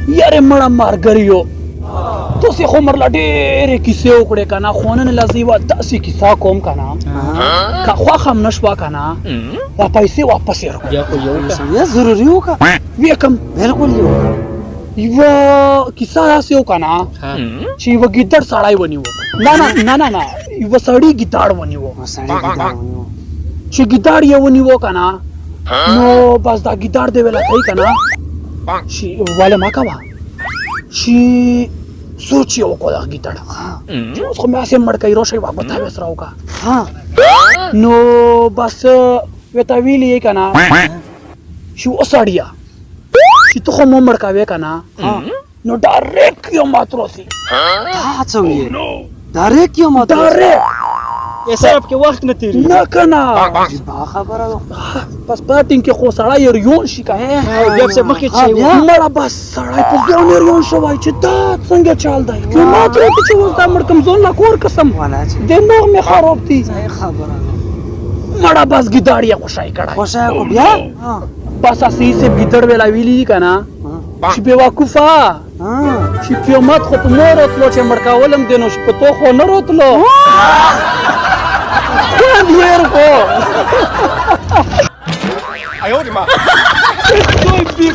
یاره مړه مارګریو تاسې خو مرله ډېرې کیسې وکړې که نه خو نن له زه یوه داسې کیسه کوم که نه که خوښ هم نه شوه که نه دا پیسې واپس یې یا ضروري وکړه ویې کړم بالکل یو یوه کیسه داسې و که نه چې یوه ګیدړ سړی ونیو نه یوه سړي ګیدړ ونیو چې ګیدړ یې ونیو که نه نو بس دا ګیدړ دی ویله کوي که نه چې واله ما کوه چې سوچ یې وکړو دغه ګیدړ چې اوس خو مې هسې مړ کوي راشئ یوه ګوته مې سره وکړه نو بس ورته ویلي یې که نه چې وسړیه چې ته خو مو مړ کوې که نه نو ډایرکټ یو مات راسي دا څه ویې ډایرکټ یو مات حساب کې وخت نه تېري نه که نه دا خبره ده بس پاټینګ کې خو سړی ریون شي که بیا پسې مخکې چې مړه بس سړی په ځان ریون شوی چې دا څنګه چال دی که مات راته چې اوس دا مړ کم ځان لا کور قسم دماغ مې خراب دی خبره مړه بس ګیدړ یې خوشحی کړی خوشحی کو بیا بس هسې یې ګیدړ ویلا ویلي دي که نه چې بېوقوفه چې قیامت خو په مو راتلو چې مړ کولم دی نو چې په تو خو نه راتلو خوند یې ورکړو哎呦我的妈！最逼